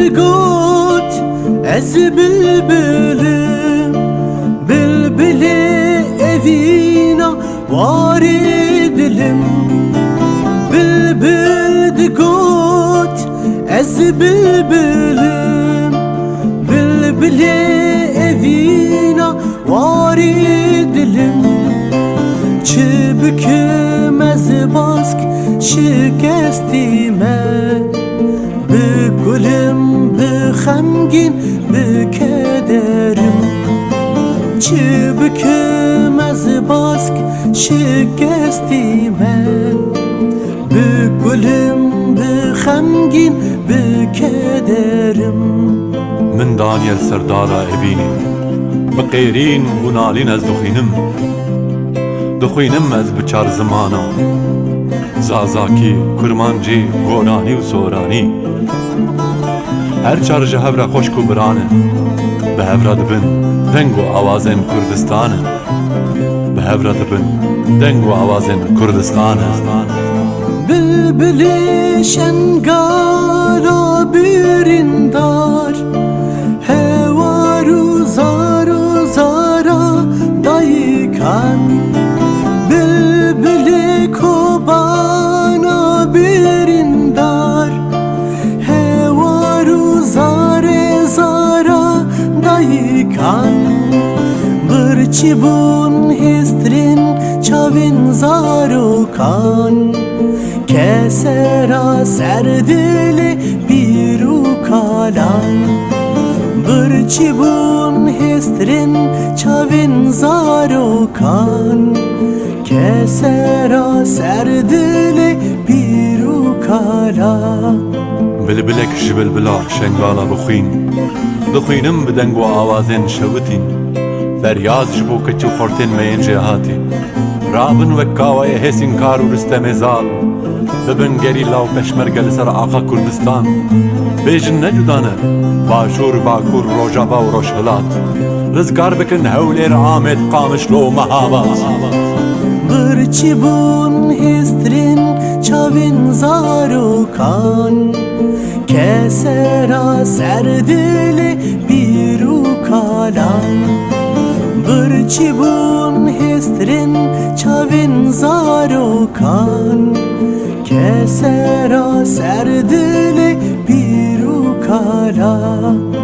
دقوت از بلبلم بلبلی evina vary dilim Bülbül digot ez bülbülüm Bülbüli evina vary dilim Çibüküm ez bask şikestime Bükülüm bixemgin bükederim Çibüküm ez bask şikestime Bükülüm bixemgin bükederim من دانیل سردارا evini بقیرین و نالین از دخوینم از بچار زمانا زازاکی کرمانجی گورانی و سورانی هر چار جهورا خوشک و برانه به هورا دبن دنگ و آوازن کردستانه به هورا دبن دنگ و آوازن کردستانه Bülbülü şengara birindar Hevaru zara dayıkan Bülbülü kobana birindar Hevaru zara dayıkan Bırçibun histrin çavin zarukan Kesera serdili biru kalan Bırçibun histrin çavin zarukan Kesera serdili biru kalan بلبلک جبلبلا شنگالا بخوین دخوینم بدنگ و آوازن شوتین فریاد جبو کچو خورتین مین جهاتی رابن وکاوی هسین کار و رستم زال ببن گریلا و پشمرگل سر آقا کردستان بیجن نجدانه باشور باکور روجابا و روشهلات رزگار بکن هولیر آمد قامشلو مهابات Bırçibun histrin çavin zarukan Kesera serdili biru kalan Bırçibun histrin çavin zarukan Kesera serdili biru kalan